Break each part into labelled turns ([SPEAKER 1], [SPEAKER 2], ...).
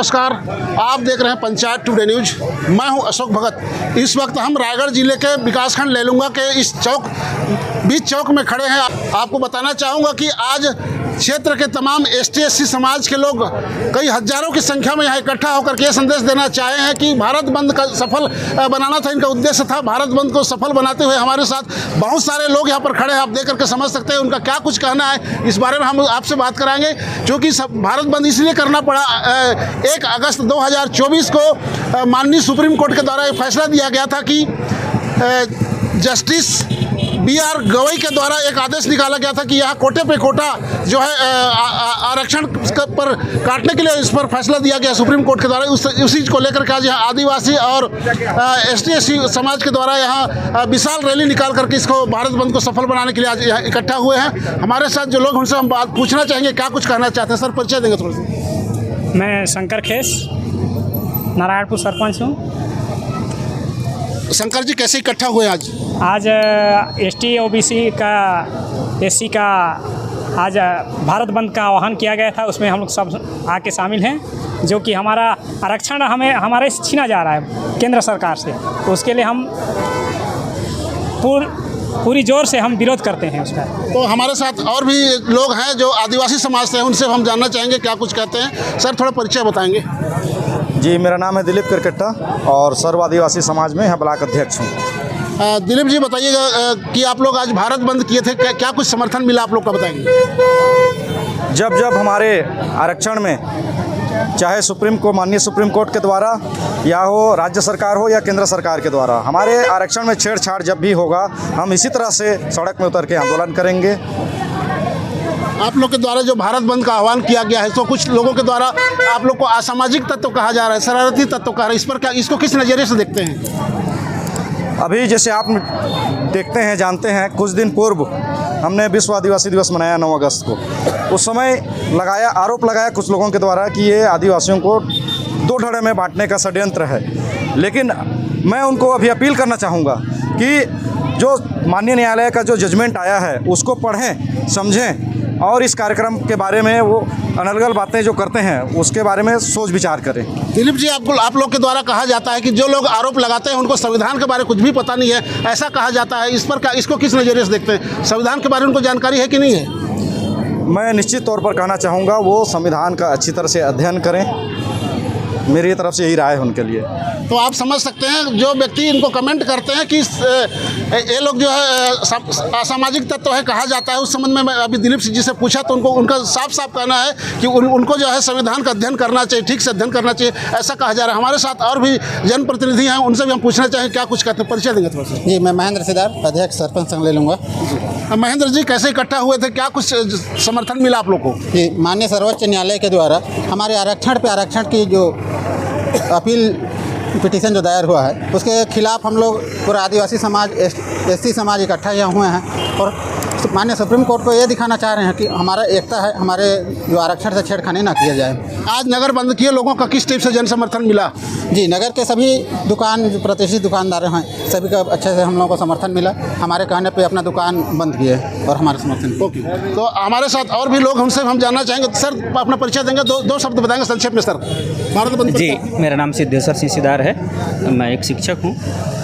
[SPEAKER 1] नमस्कार, आप देख रहे हैं पंचायत टुडे न्यूज। मैं हूं अशोक भगत। इस वक्त हम रायगढ़ जिले के विकासखंड लेलुंगा के इस बीच चौक में खड़े हैं। आपको बताना चाहूँगा कि आज क्षेत्र के तमाम ST/SC समाज के लोग कई हजारों की संख्या में यहाँ इकट्ठा होकर के ये संदेश देना चाहे हैं कि भारत बंद का सफल बनाना था, इनका उद्देश्य था। भारत बंद को सफल बनाते हुए हमारे साथ बहुत सारे लोग यहाँ पर खड़े हैं, आप देख करके समझ सकते हैं उनका क्या कुछ कहना है। इस बारे में हम आपसे बात कराएंगे, क्योंकि भारत बंद इसलिए करना पड़ा। 1 अगस्त 2024 को माननीय सुप्रीम कोर्ट के द्वारा एक फैसला दिया गया था कि जस्टिस BR गवई के द्वारा एक आदेश निकाला गया था कि यहाँ कोटे पे कोटा जो है आरक्षण पर काटने के लिए इस पर फैसला दिया गया सुप्रीम कोर्ट के द्वारा। उसी को लेकर के आज यहाँ आदिवासी और ST/SC समाज के द्वारा यहाँ विशाल रैली निकाल करके इसको भारत बंद को सफल बनाने के लिए आज यहाँ इकट्ठा हुए हैं। हमारे साथ जो लोग उनसे हम बात पूछना चाहेंगे क्या कुछ कहना चाहते हैं। सर, परिचय देंगे थोड़ा सा।
[SPEAKER 2] मैं शंकर खेस, नारायणपुर सरपंच हूँ।
[SPEAKER 1] शंकर जी, कैसे इकट्ठा हुए आज
[SPEAKER 2] ST OBC का SC का आज भारत बंद का आह्वान किया गया था। उसमें हम लोग सब आके शामिल हैं, जो कि हमारा आरक्षण हमारे छीना जा रहा है केंद्र सरकार से। तो उसके लिए हम पूरी जोर से हम विरोध करते हैं उसका।
[SPEAKER 1] तो हमारे साथ और भी लोग हैं जो आदिवासी समाज से हैं, उनसे हम जानना चाहेंगे क्या कुछ कहते हैं। सर, थोड़ा परिचय बताएंगे।
[SPEAKER 3] जी, मेरा नाम है दिलीप करकट्टा और सर्व आदिवासी समाज में यहाँ ब्लॉक अध्यक्ष हूँ।
[SPEAKER 1] दिलीप जी, बताइएगा कि आप लोग आज भारत बंद किए थे, क्या कुछ समर्थन मिला आप लोग का, बताएंगे।
[SPEAKER 3] जब हमारे आरक्षण में चाहे माननीय सुप्रीम कोर्ट के द्वारा या हो राज्य सरकार हो या केंद्र सरकार के द्वारा हमारे आरक्षण में छेड़छाड़ जब भी होगा, हम इसी तरह से सड़क में उतर के आंदोलन करेंगे।
[SPEAKER 1] आप लोग के द्वारा जो भारत बंद का आह्वान किया गया है, तो कुछ लोगों के द्वारा आप लोग को असामाजिक तत्व कहा जा रहा है, शरारती तत्व कहा रहा है, इस पर इसको किस नज़रिए से देखते हैं?
[SPEAKER 3] अभी जैसे आप देखते हैं, जानते हैं, कुछ दिन पूर्व हमने विश्व आदिवासी दिवस मनाया 9 अगस्त को। उस समय आरोप लगाया कुछ लोगों के द्वारा कि ये आदिवासियों को 2 धड़े में बांटने का षड्यंत्र है। लेकिन मैं उनको अभी अपील करना चाहूँगा कि जो माननीय न्यायालय का जो जजमेंट आया है उसको पढ़ें, समझें और इस कार्यक्रम के बारे में वो अनर्गल बातें जो करते हैं उसके बारे में सोच विचार करें।
[SPEAKER 1] दिलीप जी, आप लोग के द्वारा कहा जाता है कि जो लोग आरोप लगाते हैं उनको संविधान के बारे में कुछ भी पता नहीं है, ऐसा कहा जाता है। इस पर इसको किस नज़रिए से देखते हैं? संविधान के बारे में उनको जानकारी है कि नहीं है?
[SPEAKER 3] मैं निश्चित तौर पर कहना चाहूँगा वो संविधान का अच्छी तरह से अध्ययन करें। मेरी तरफ से यही राय है उनके लिए।
[SPEAKER 1] तो आप समझ सकते हैं जो व्यक्ति इनको कमेंट करते हैं कि ये लोग जो है असामाजिक तत्व है कहा जाता है, उस संबंध में मैं अभी दिलीप जी से पूछा तो उनका साफ साफ कहना है कि उनको जो है संविधान का अध्ययन करना चाहिए, ठीक से अध्ययन करना चाहिए, ऐसा कहा जा रहा है। हमारे साथ और भी जनप्रतिनिधि हैं, उनसे भी हम पूछना चाहेंगे क्या कुछ कहते हैं। परिचय देंगे थोड़ा सा।
[SPEAKER 4] जी, मैं महेंद्र सिदार, अध्यक्ष सरपंच संघ ले लूँगा।
[SPEAKER 1] महेंद्र जी, कैसे इकट्ठा हुए थे, क्या कुछ समर्थन मिला आप लोग को?
[SPEAKER 4] जी, माननीय सर्वोच्च न्यायालय के द्वारा हमारे आरक्षण की जो अपील पिटीशन जो दायर हुआ है उसके खिलाफ हम लोग पूरा आदिवासी समाज SC समाज इकट्ठा यहाँ हुए हैं और माननीय सुप्रीम कोर्ट को ये दिखाना चाह रहे हैं कि हमारा एकता है, हमारे जो आरक्षण से छेड़खानी ना किया जाए।
[SPEAKER 1] आज नगर बंद किए, लोगों का किस टाइप से जन समर्थन मिला?
[SPEAKER 4] जी, नगर के सभी दुकान जो प्रतिष्ठित दुकानदार हैं सभी का अच्छे से हम लोगों को समर्थन मिला। हमारे कहने पे अपना दुकान बंद किए और हमारे समर्थन।
[SPEAKER 1] ओके, तो हमारे साथ और भी लोग हमसे हम जानना चाहेंगे। सर, अपना परिचय देंगे, दो शब्द बताएंगे संक्षेप में। सर, भारत बंद।
[SPEAKER 5] जी, मेरा नाम सिद्धेश्वर सिंह सिदार है, मैं एक शिक्षक हूँ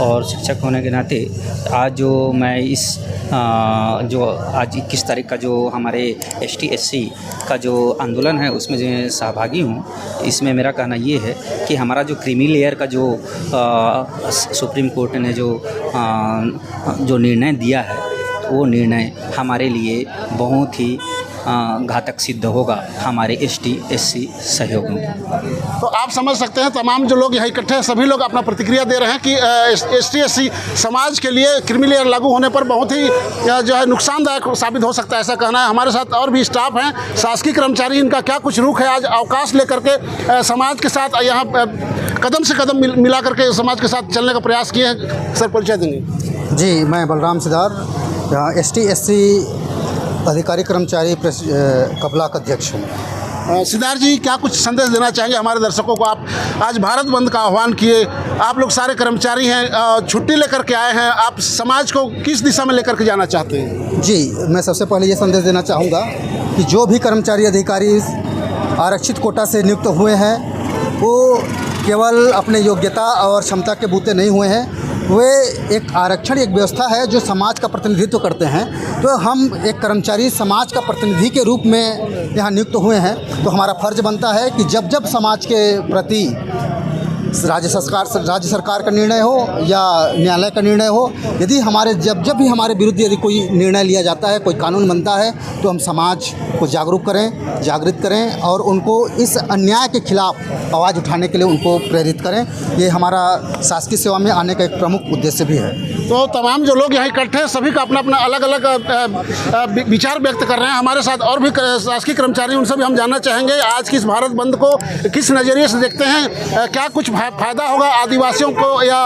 [SPEAKER 5] और शिक्षक होने के नाते आज जो मैं इस जो आज 21 तारीख का जो हमारे ST/SC का जो आंदोलन है उसमें जो सहभागी हूँ। इसमें मेरा कहना ये है कि हमारा जो क्रीमी लेयर का जो सुप्रीम कोर्ट ने जो निर्णय दिया है वो निर्णय हमारे लिए बहुत ही घातक सिद्ध होगा हमारे ST/SC सहयोग में।
[SPEAKER 1] तो आप समझ सकते हैं तमाम जो लोग यहाँ इकट्ठे हैं सभी लोग अपना प्रतिक्रिया दे रहे हैं कि ST/SC समाज के लिए क्रीमी लेयर लागू होने पर बहुत ही जो है नुकसानदायक साबित हो सकता है, ऐसा कहना है। हमारे साथ और भी स्टाफ हैं, शासकीय कर्मचारी, इनका क्या कुछ रुख है। आज अवकाश लेकर के समाज के साथ यहाँ कदम से कदम मिला करके समाज के साथ चलने का प्रयास किए हैं। सर, परिचय देंगे।
[SPEAKER 4] जी, मैं बलराम सिदार, ST/SC अधिकारी कर्मचारी का ब्लॉक अध्यक्ष हूँ।
[SPEAKER 1] सिद्धार्थ जी, क्या कुछ संदेश देना चाहेंगे हमारे दर्शकों को? आप आज भारत बंद का आह्वान किए, आप लोग सारे कर्मचारी हैं, छुट्टी लेकर के आए हैं, आप समाज को किस दिशा में लेकर के जाना चाहते हैं?
[SPEAKER 4] जी, मैं सबसे पहले ये संदेश देना चाहूँगा कि जो भी कर्मचारी अधिकारी आरक्षित कोटा से नियुक्त हुए हैं
[SPEAKER 6] वो केवल अपने योग्यता और क्षमता के बूते नहीं हुए हैं, वे एक आरक्षण एक व्यवस्था है जो समाज का प्रतिनिधित्व करते हैं। तो हम एक कर्मचारी समाज का प्रतिनिधि के रूप में यहाँ नियुक्त हुए हैं, तो हमारा फर्ज बनता है कि जब जब समाज के प्रति राज्य सरकार का निर्णय हो या न्यायालय का निर्णय हो, यदि जब भी हमारे विरुद्ध यदि कोई निर्णय लिया जाता है, कोई कानून बनता है, तो हम समाज को जागरूक करें, जागृत करें और उनको इस अन्याय के खिलाफ आवाज़ उठाने के लिए उनको प्रेरित करें। ये हमारा शासकीय सेवा में आने का एक प्रमुख उद्देश्य भी है।
[SPEAKER 1] तो तमाम जो लोग यहाँ इकट्ठे हैं, सभी का अपना अपना अलग अलग विचार व्यक्त कर रहे हैं। हमारे साथ और भी शासकीय कर्मचारी, उनसे भी हम जानना चाहेंगे आज की इस भारत बंद को किस नज़रिए से देखते हैं, क्या कुछ फ़ायदा होगा आदिवासियों को या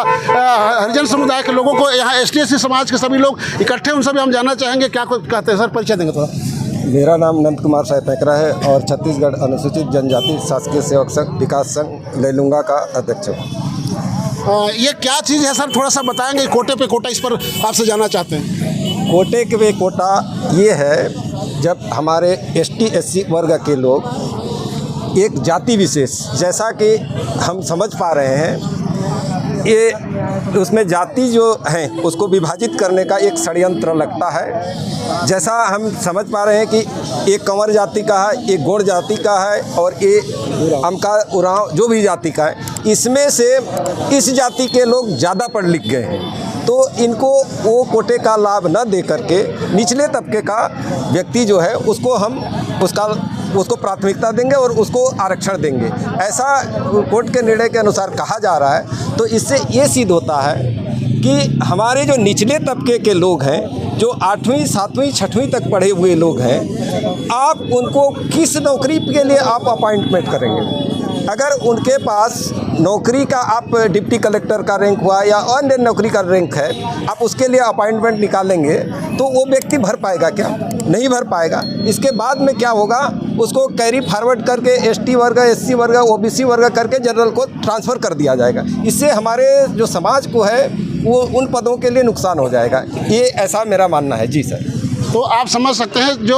[SPEAKER 1] हरिजन समुदाय के लोगों को। यहाँ ST/SC समाज के सभी लोग इकट्ठे, उनसे भी हम जानना चाहेंगे क्या कुछ कहते हैं। सर, परिचय देंगे थोड़ा।
[SPEAKER 7] मेरा नाम नंद कुमार सायपैकरा है और छत्तीसगढ़ अनुसूचित जनजाति शासकीय सेवक संघ विकास संघ लेलुंगा का अध्यक्ष हूँ।
[SPEAKER 1] ये क्या चीज़ है सर, थोड़ा सा बताएंगे। कोटे पे कोटा, इस पर आपसे जानना चाहते हैं।
[SPEAKER 7] कोटे पे कोटा ये है जब हमारे ST/SC वर्ग के लोग एक जाति विशेष, जैसा कि हम समझ पा रहे हैं, ये उसमें जाति जो है उसको विभाजित करने का एक षड्यंत्र लगता है। जैसा हम समझ पा रहे हैं कि एक कंवर जाति का है, एक गौड़ जाति का है और एक अमका उरांव जो भी जाति का है, इसमें से इस जाति के लोग ज़्यादा पढ़ लिख गए हैं, तो इनको वो कोटे का लाभ न दे करके निचले तबके का व्यक्ति जो है उसको हम उसको प्राथमिकता देंगे और उसको आरक्षण देंगे, ऐसा कोर्ट के निर्णय के अनुसार कहा जा रहा है। तो इससे ये सिद्ध होता है कि हमारे जो निचले तबके के लोग हैं, जो 8वीं 7वीं 6वीं तक पढ़े हुए लोग हैं, आप उनको किस नौकरी के लिए आप अपॉइंटमेंट करेंगे? अगर उनके पास नौकरी का आप डिप्टी कलेक्टर का रैंक हुआ या अन्य नौकरी का रैंक है, आप उसके लिए अपॉइंटमेंट निकालेंगे तो वो व्यक्ति भर पाएगा क्या? नहीं भर पाएगा। इसके बाद में क्या होगा, उसको कैरी फॉरवर्ड करके ST वर्ग, SC वर्ग, OBC वर्ग करके जनरल को ट्रांसफ़र कर दिया जाएगा। इससे हमारे जो समाज को है वो उन पदों के लिए नुकसान हो जाएगा। ये ऐसा मेरा मानना है। जी सर।
[SPEAKER 1] तो आप समझ सकते हैं जो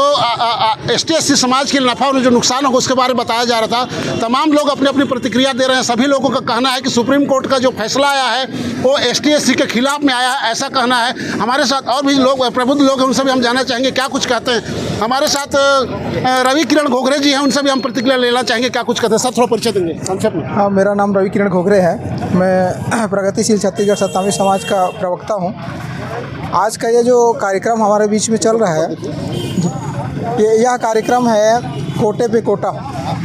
[SPEAKER 1] ST/SC समाज के नफ़ा और जो नुकसान होगा उसके बारे में बताया जा रहा था। तमाम लोग अपनी अपनी प्रतिक्रिया दे रहे हैं। सभी लोगों का कहना है कि सुप्रीम कोर्ट का जो फैसला आया है वो ST/SC के खिलाफ में आया है, ऐसा कहना है। हमारे साथ और भी लोग प्रबुद्ध लोग हैं, उनसे भी हम जानना चाहेंगे क्या कुछ कहते हैं। हमारे साथ रवि किरण घोगरे जी हैं, उनसे भी हम प्रतिक्रिया लेना चाहेंगे क्या कुछ कहते हैं। सर, थोड़ा परिचय देंगे संक्षेप में।
[SPEAKER 8] हाँ, मेरा नाम रवि किरण घोगरे है। मैं प्रगतिशील छत्तीसगढ़ सत्तावी समाज का प्रवक्ता हूँ। आज का ये जो कार्यक्रम हमारे बीच में चल रहा है, यह कार्यक्रम है कोटे पे कोटा,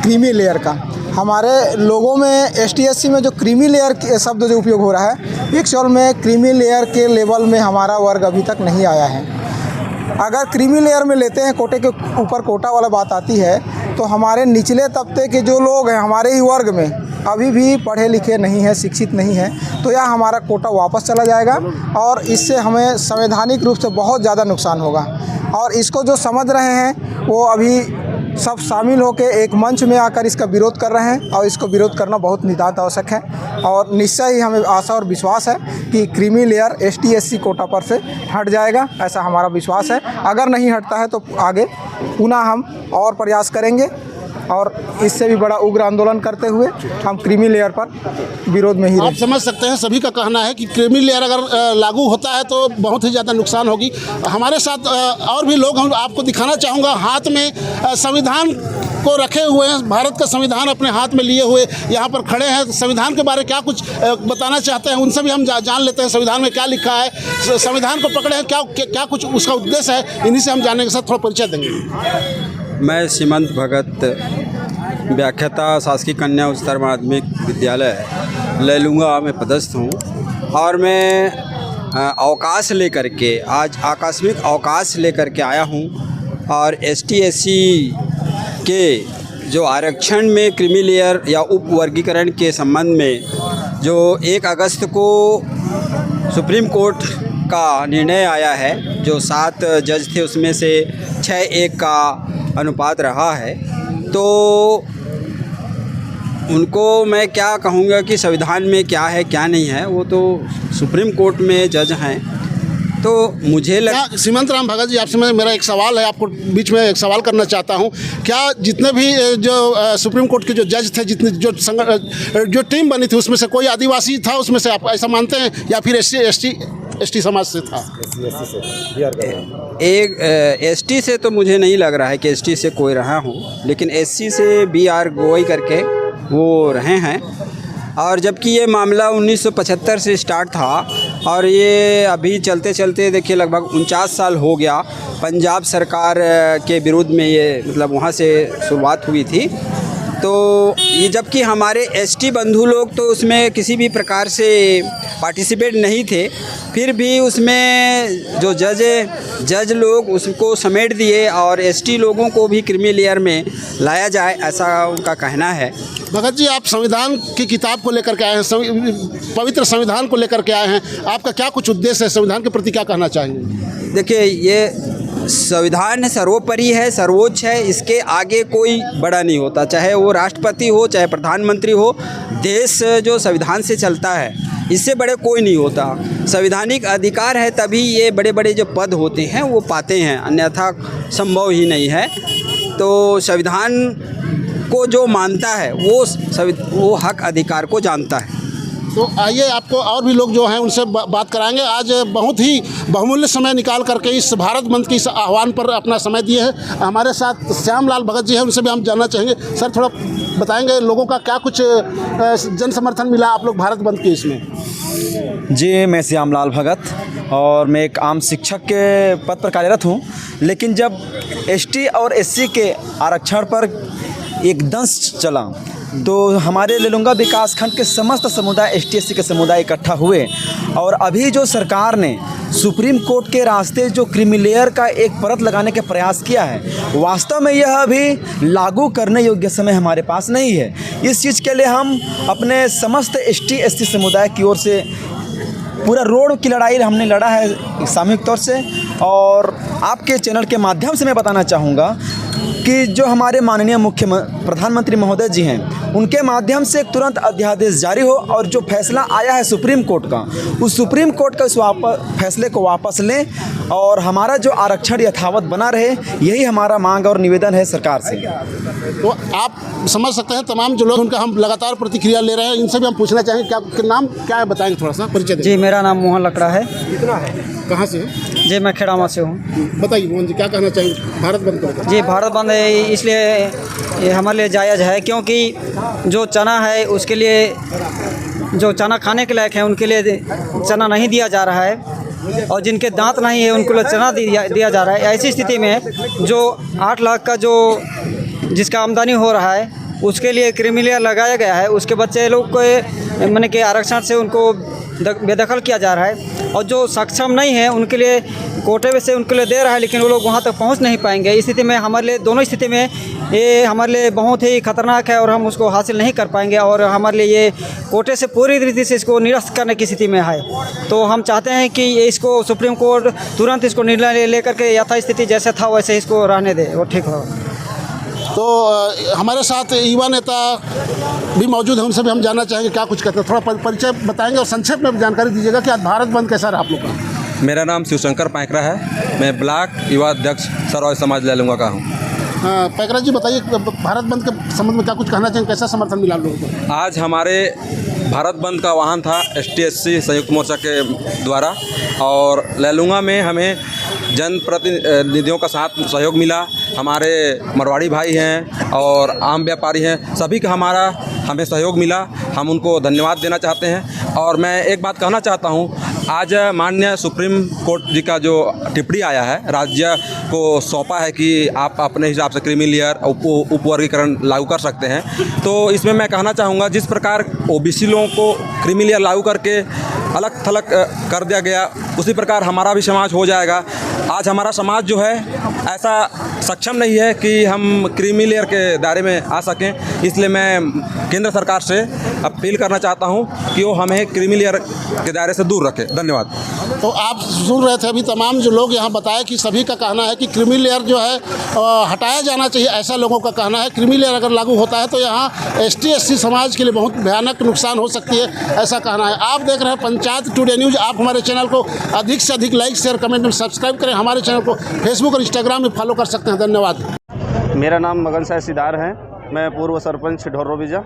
[SPEAKER 8] क्रीमी लेयर का। हमारे लोगों में ST/SC में जो क्रीमी लेयर शब्द जो उपयोग हो रहा है, एक्चुअल में क्रीमी लेयर के लेवल में हमारा वर्ग अभी तक नहीं आया है। अगर क्रीमी लेयर में लेते हैं, कोटे के ऊपर कोटा वाला बात आती है, तो हमारे निचले तबके के जो लोग हैं हमारे ही वर्ग में अभी भी पढ़े लिखे नहीं हैं, शिक्षित नहीं हैं, तो यह हमारा कोटा वापस चला जाएगा और इससे हमें संवैधानिक रूप से बहुत ज़्यादा नुकसान होगा। और इसको जो समझ रहे हैं वो अभी सब शामिल होकर एक मंच में आकर इसका विरोध कर रहे हैं और इसको विरोध करना बहुत नितांत आवश्यक है। और निश्चय ही हमें आशा और विश्वास है कि क्रीमी लेयर ST/SC कोटा पर से हट जाएगा, ऐसा हमारा विश्वास है। अगर नहीं हटता है तो आगे पुनः हम और प्रयास करेंगे और इससे भी बड़ा उग्र आंदोलन करते हुए हम क्रीमी लेयर पर विरोध में ही
[SPEAKER 1] आप समझ सकते हैं सभी का कहना है कि क्रीमी लेयर अगर लागू होता है तो बहुत ही ज़्यादा नुकसान होगी। हमारे साथ और भी लोग, हम आपको दिखाना चाहूँगा, हाथ में संविधान को रखे हुए हैं, भारत का संविधान अपने हाथ में लिए हुए यहाँ पर खड़े हैं। संविधान के बारे में क्या कुछ बताना चाहते हैं, उनसे भी हम जान लेते हैं संविधान में क्या लिखा है। संविधान को पकड़े हैं, क्या कुछ उसका उद्देश्य है, इन्हीं से हम जानने के साथ थोड़ा परिचय देंगे।
[SPEAKER 9] मैं सीमंत भगत, व्याख्याता, शासकीय कन्या उच्चतर माध्यमिक विद्यालय लेलुंगा में पदस्थ हूँ और मैं अवकाश लेकर के, आज आकस्मिक अवकाश लेकर के आया हूँ और ST/SC के जो आरक्षण में क्रीमी लेयर या उप वर्गीकरण के संबंध में जो 1 अगस्त को सुप्रीम कोर्ट का निर्णय आया है, जो 7 जज थे उसमें से 6-1 का अनुपात रहा है, तो उनको मैं क्या कहूँगा कि संविधान में क्या है क्या नहीं है, वो तो सुप्रीम कोर्ट में जज हैं तो मुझे
[SPEAKER 1] क्या सीमंत राम भगत जी, आपसे मेरा एक सवाल है, आपको बीच में एक सवाल करना चाहता हूं। क्या जितने भी जो सुप्रीम कोर्ट के जो जज थे, जितने जो टीम बनी थी, उसमें से कोई आदिवासी था उसमें से, आप ऐसा मानते हैं, या फिर एसटी समाज से था?
[SPEAKER 9] एक एसटी से तो मुझे नहीं लग रहा है कि एसटी से कोई रहा हो, लेकिन एससी से बीआर गोई करके वो रहे हैं। और जबकि ये मामला 1975 से स्टार्ट था और ये अभी चलते चलते देखिए लगभग 49 साल हो गया। पंजाब सरकार के विरुद्ध में ये मतलब वहाँ से शुरुआत हुई थी। तो ये जबकि हमारे एसटी बंधु लोग तो उसमें किसी भी प्रकार से पार्टिसिपेट नहीं थे, फिर भी उसमें जो जज लोग उसको समेट दिए और एसटी लोगों को भी क्रीमी लेयर में लाया जाए, ऐसा उनका कहना है।
[SPEAKER 1] भगत जी, आप संविधान की किताब को लेकर के आए हैं, पवित्र संविधान को लेकर के आए हैं, आपका क्या कुछ उद्देश्य है? संविधान के प्रति क्या कहना चाहेंगे?
[SPEAKER 9] देखिए, ये संविधान सर्वोपरि है, सर्वोच्च है, इसके आगे कोई बड़ा नहीं होता, चाहे वो राष्ट्रपति हो, चाहे प्रधानमंत्री हो। देश जो संविधान से चलता है, इससे बड़े कोई नहीं होता। संवैधानिक अधिकार है तभी ये बड़े बड़े जो पद होते हैं वो पाते हैं, अन्यथा संभव ही नहीं है। तो संविधान को जो मानता है वो हक अधिकार को जानता है।
[SPEAKER 1] तो आइए, आपको और भी लोग जो हैं उनसे बात कराएंगे। आज बहुत ही बहुमूल्य समय निकाल करके इस भारत बंद के इस आह्वान पर अपना समय दिए हैं। हमारे साथ श्यामलाल भगत जी हैं, उनसे भी हम जानना चाहेंगे। सर, थोड़ा बताएंगे लोगों का क्या कुछ जन समर्थन मिला आप लोग भारत बंद के इसमें?
[SPEAKER 3] जी, मैं श्यामलाल भगत और मैं एक आम शिक्षक के पद पर कार्यरत हूँ। लेकिन जब एसटी और एससी के आरक्षण पर एक दंश चला तो हमारे लेलुंगा विकास खंड के समस्त समुदाय, एसटी एससी के समुदाय इकट्ठा हुए और अभी जो सरकार ने सुप्रीम कोर्ट के रास्ते जो क्रीमी लेयर का एक परत लगाने के प्रयास किया है, वास्तव में यह अभी लागू करने योग्य समय हमारे पास नहीं है। इस चीज़ के लिए हम अपने समस्त एसटी एससी समुदाय की ओर से पूरा रोड की लड़ाई हमने लड़ा है सामूहिक तौर से। और आपके चैनल के माध्यम से मैं बताना चाहूँगा कि जो हमारे माननीय प्रधानमंत्री महोदय जी हैं, उनके माध्यम से तुरंत अध्यादेश जारी हो और जो फैसला आया है सुप्रीम कोर्ट का, उस सुप्रीम कोर्ट का उस फैसले को वापस लें और हमारा जो आरक्षण यथावत बना रहे, यही हमारा मांग और निवेदन है सरकार से।
[SPEAKER 1] तो आप समझ सकते हैं तमाम जो लोग, उनका हम लगातार प्रतिक्रिया ले रहे हैं। इनसे भी हम पूछना चाहेंगे क्या नाम क्या है, बताएंगे थोड़ा सा परिचय दें।
[SPEAKER 10] जी, मेरा नाम मोहन लकड़ा है।
[SPEAKER 1] कितना है, कहाँ से?
[SPEAKER 10] जी, मैं खेड़ामा से हूँ।
[SPEAKER 1] बताइए मोहन जी, क्या कहना चाहेंगे भारत बंद को?
[SPEAKER 10] जी, भारत बंद इसलिए ये हमारे लिए जायज़ है क्योंकि जो चना है उसके लिए, जो चना खाने के लायक है उनके लिए चना नहीं दिया जा रहा है और जिनके दांत नहीं है उनको चना दिया जा रहा है। ऐसी स्थिति में जो 8 लाख का जो जिसका आमदनी हो रहा है उसके लिए क्रीमी लेयर लगाया गया है, उसके बच्चे लोग को मैंने कि आरक्षण से उनको बेदखल किया जा रहा है और जो सक्षम नहीं है उनके लिए कोटे से उनके लिए दे रहा है, लेकिन वो लोग वहाँ तक पहुँच नहीं पाएंगे। इस स्थिति में हमारे लिए, दोनों स्थिति में ये हमारे लिए बहुत ही खतरनाक है और हम उसको हासिल नहीं कर पाएंगे और हमारे लिए ये कोटे से पूरी रीति से इसको निरस्त करने की स्थिति में है। तो हम चाहते हैं कि इसको सुप्रीम कोर्ट तुरंत इसको निर्णय लेकर के यथास्थिति जैसे था वैसे इसको रहने दे, वो ठीक हो।
[SPEAKER 1] तो हमारे साथ युवा नेता भी मौजूद हैं, उनसे भी हम जानना चाहेंगे क्या कुछ कहते हैं। थोड़ा परिचय बताएंगे और संक्षेप में जानकारी दीजिएगा कि आज भारत बंद कैसा रहा आप लोग का?
[SPEAKER 11] मेरा नाम शिवशंकर पैकरा है, मैं ब्लॉक युवा अध्यक्ष सर्व समाज लैलूंगा का हूँ।
[SPEAKER 1] पैकरा जी, बताइए भारत बंद के संबंध में क्या कुछ कहना चाहेंगे, कैसा समर्थन मिला आप लोगों को?
[SPEAKER 11] आज हमारे भारत बंद का आह्वान था एसटी एससी संयुक्त मोर्चा के द्वारा और लैलूंगा में हमें जनप्रतिनिधियों का साथ सहयोग मिला। हमारे मरवाड़ी भाई हैं और आम व्यापारी हैं, सभी का हमें सहयोग मिला, हम उनको धन्यवाद देना चाहते हैं। और मैं एक बात कहना चाहता हूँ, आज माननीय सुप्रीम कोर्ट जी का जो टिप्पणी आया है, राज्य को सौंपा है कि आप अपने हिसाब से क्रीमी लेयर उपवर्गीकरण लागू कर सकते हैं, तो इसमें मैं कहना चाहूँगा जिस प्रकार ओबीसी लोगों को क्रीमी लेयर लागू करके अलग थलग कर दिया गया, उसी प्रकार हमारा भी समाज हो जाएगा। आज हमारा समाज जो है ऐसा सक्षम नहीं है कि हम क्रीमी लेयर के दायरे में आ सकें, इसलिए मैं केंद्र सरकार से अपील करना चाहता हूँ कि वो हमें क्रीमी लेयर के दायरे से दूर रखे। धन्यवाद।
[SPEAKER 1] तो आप सुन रहे थे अभी तमाम जो लोग यहाँ बताए कि सभी का कहना है कि क्रीमी लेयर जो है हटाया जाना चाहिए, ऐसा लोगों का कहना है। क्रीमी लेयर अगर लागू होता है तो यहाँ ST/SC समाज के लिए बहुत भयानक नुकसान हो सकती है, ऐसा कहना है। आप देख रहे हैं पंचायत टुडे न्यूज़। आप हमारे चैनल को अधिक से अधिक लाइक शेयर कमेंट में सब्सक्राइब करें। हमारे चैनल को फेसबुक और इंस्टाग्राम में फॉलो कर सकते हैं। धन्यवाद।
[SPEAKER 12] मेरा नाम मगन शाह सिदार है, मैं पूर्व सरपंच ढोर्रो बीजा।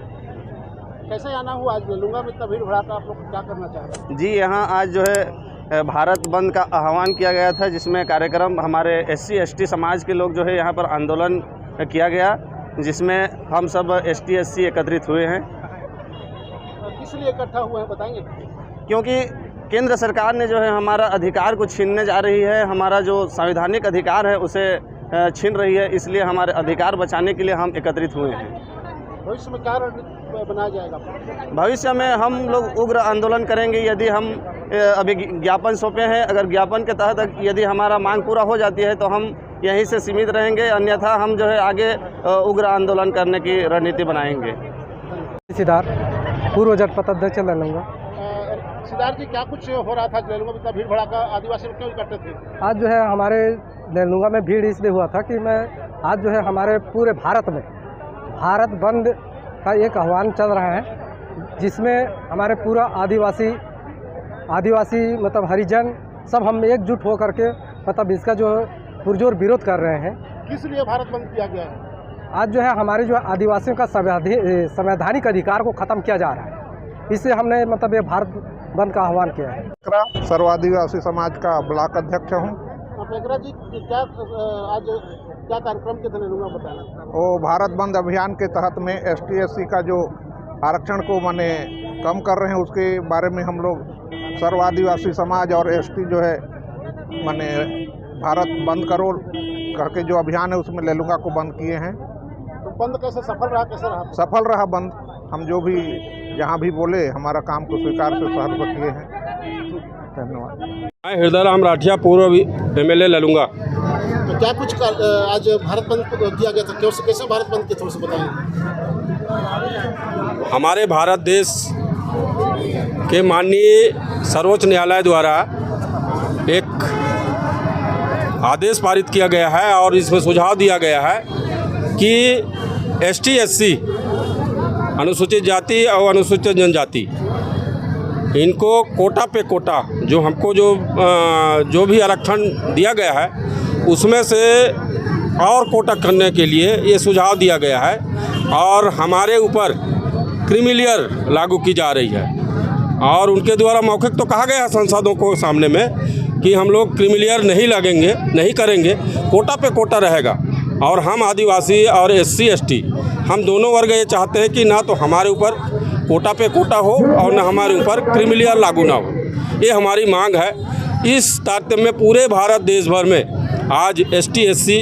[SPEAKER 1] कैसे आना हुआ आज लूंगा में इतना भीड़ भड़ाका, आप लोग क्या करना चाह रहे हैं?
[SPEAKER 12] जी, यहाँ आज जो है भारत बंद का आह्वान किया गया था, जिसमें कार्यक्रम हमारे SC/ST समाज के लोग जो है यहाँ पर आंदोलन किया गया, जिसमें हम सब ST/SC एकत्रित हुए हैं।
[SPEAKER 1] किस लिए इकट्ठा हुए हैं बताएंगे?
[SPEAKER 12] क्योंकि केंद्र सरकार ने जो है हमारा अधिकार को छीनने जा रही है, हमारा जो संवैधानिक अधिकार है उसे छीन रही है, इसलिए हमारे अधिकार बचाने के लिए हम एकत्रित हुए हैं।
[SPEAKER 1] भविष्य में क्या रणनीति बनाया जाएगा?
[SPEAKER 12] भविष्य में हम लोग उग्र आंदोलन करेंगे। यदि हम अभी ज्ञापन सौंपे हैं, अगर ज्ञापन के तहत यदि हमारा मांग पूरा हो जाती है तो हम यहीं से सीमित रहेंगे, अन्यथा हम जो है आगे उग्र आंदोलन करने की रणनीति बनाएंगे।
[SPEAKER 8] सिदार, पूर्व जनपद अध्यक्ष लूँगा।
[SPEAKER 1] सिदार जी, क्या कुछ हो रहा था लैलूंगा में? इतना भीड़ भड़ाका आदिवासी लोग क्यों इकट्ठे थे?
[SPEAKER 8] आज जो है हमारे लैलूँगा में भीड़ इसलिए हुआ था कि आज जो है हमारे पूरे भारत में भारत बंद का एक आह्वान चल रहा है, जिसमें हमारे पूरा आदिवासी मतलब हरिजन सब हम एकजुट हो करके मतलब इसका जो पुरजोर विरोध कर रहे हैं।
[SPEAKER 1] किस लिए भारत बंद किया गया है?
[SPEAKER 8] आज जो है हमारे जो आदिवासियों का संवैधानिक अधिकार को ख़त्म किया जा रहा है, इससे हमने मतलब ये भारत बंद का आह्वान किया है।
[SPEAKER 13] सर्व आदिवासी समाज का ब्लॉक अध्यक्ष हूँ।
[SPEAKER 1] पेगरा जी, क्या आज क्या कार्यक्रम के दिन लूँगा बताना?
[SPEAKER 13] वो भारत बंद अभियान के तहत में ST/SC का जो आरक्षण को माने कम कर रहे हैं, उसके बारे में हम लोग सर्व आदिवासी समाज और ST जो है माने भारत बंद करो करके जो अभियान है उसमें लैलूंगा को बंद किए हैं।
[SPEAKER 1] तो बंद कैसे सफल रहा? कैसे रहा?
[SPEAKER 13] सफल रहा बंद। हम जो भी जहाँ भी बोले हमारा काम को स्वीकार से सहर्ष किए हैं। धन्यवाद।
[SPEAKER 11] मैं हृदय राम राठिया, पूर्व MLA लैलूंगा।
[SPEAKER 1] तो क्या कुछ आज भारत बंद किया गया था? कैसे भारत बंद किया, थोड़ा सा बताएंगे।
[SPEAKER 11] हमारे भारत देश के माननीय सर्वोच्च न्यायालय द्वारा एक आदेश पारित किया गया है और इसमें सुझाव दिया गया है कि ST/SC अनुसूचित जाति और अनुसूचित जनजाति, इनको कोटा पे कोटा जो हमको जो भी आरक्षण दिया गया है उसमें से और कोटा करने के लिए ये सुझाव दिया गया है और हमारे ऊपर क्रीमी लेयर लागू की जा रही है। और उनके द्वारा मौखिक तो कहा गया है सांसदों को सामने में कि हम लोग क्रीमी लेयर नहीं करेंगे, कोटा पे कोटा रहेगा। और हम आदिवासी और SC/ST हम दोनों वर्ग ये चाहते हैं कि ना तो हमारे ऊपर कोटा पे कोटा हो और ना हमारे ऊपर क्रीमी लेयर लागू ना हो। ये हमारी मांग है। इस तारतम्य में पूरे भारत देश भर में आज ST/SC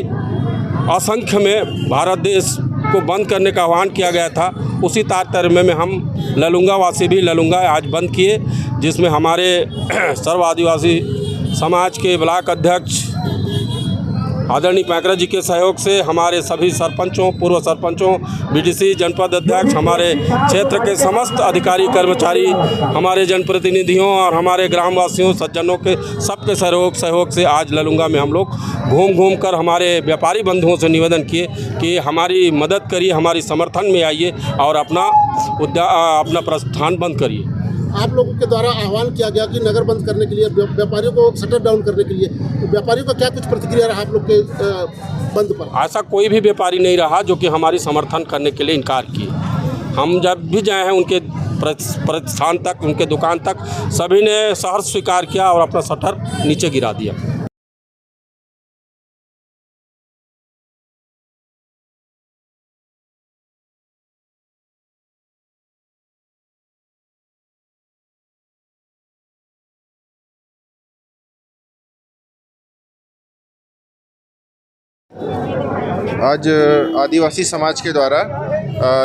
[SPEAKER 11] असंख्य में भारत देश को बंद करने का आह्वान किया गया था। उसी तारतम्य में हम लैलूंगा वासी भी लैलूंगा आज बंद किए, जिसमें हमारे सर्व आदिवासी समाज के ब्लॉक अध्यक्ष आदरणीय पेगरा जी के सहयोग से हमारे सभी सरपंचों, पूर्व सरपंचों, BDC, जनपद अध्यक्ष, हमारे क्षेत्र के समस्त अधिकारी कर्मचारी, हमारे जनप्रतिनिधियों और हमारे ग्रामवासियों, सज्जनों के सबके सहयोग से आज लैलूंगा में हम लोग घूम कर हमारे व्यापारी बंधुओं से निवेदन किए कि हमारी मदद करिए, हमारी समर्थन में आइए और अपना प्रस्थान बंद करिए।
[SPEAKER 1] आप लोगों के द्वारा आह्वान किया गया कि नगर बंद करने के लिए, व्यापारियों को शटर डाउन करने के लिए, तो व्यापारियों का क्या कुछ प्रतिक्रिया रहा आप लोग के बंद पर? ऐसा कोई भी व्यापारी नहीं रहा जो कि हमारी समर्थन करने के लिए इनकार किए। हम जब भी जाए हैं उनके प्रतिष्ठान तक, उनके दुकान तक, सभी ने सहर्ष स्वीकार किया और अपना शटर नीचे गिरा दिया।
[SPEAKER 14] आज आदिवासी समाज के द्वारा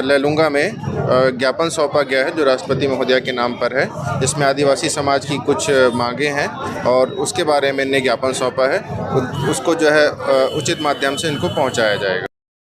[SPEAKER 14] लैलूंगा में ज्ञापन सौंपा गया है जो राष्ट्रपति महोदया के नाम पर है, जिसमें आदिवासी समाज की कुछ मांगे हैं और उसके बारे में इन्हें ज्ञापन सौंपा है। उसको जो है उचित माध्यम से इनको पहुंचाया जाएगा।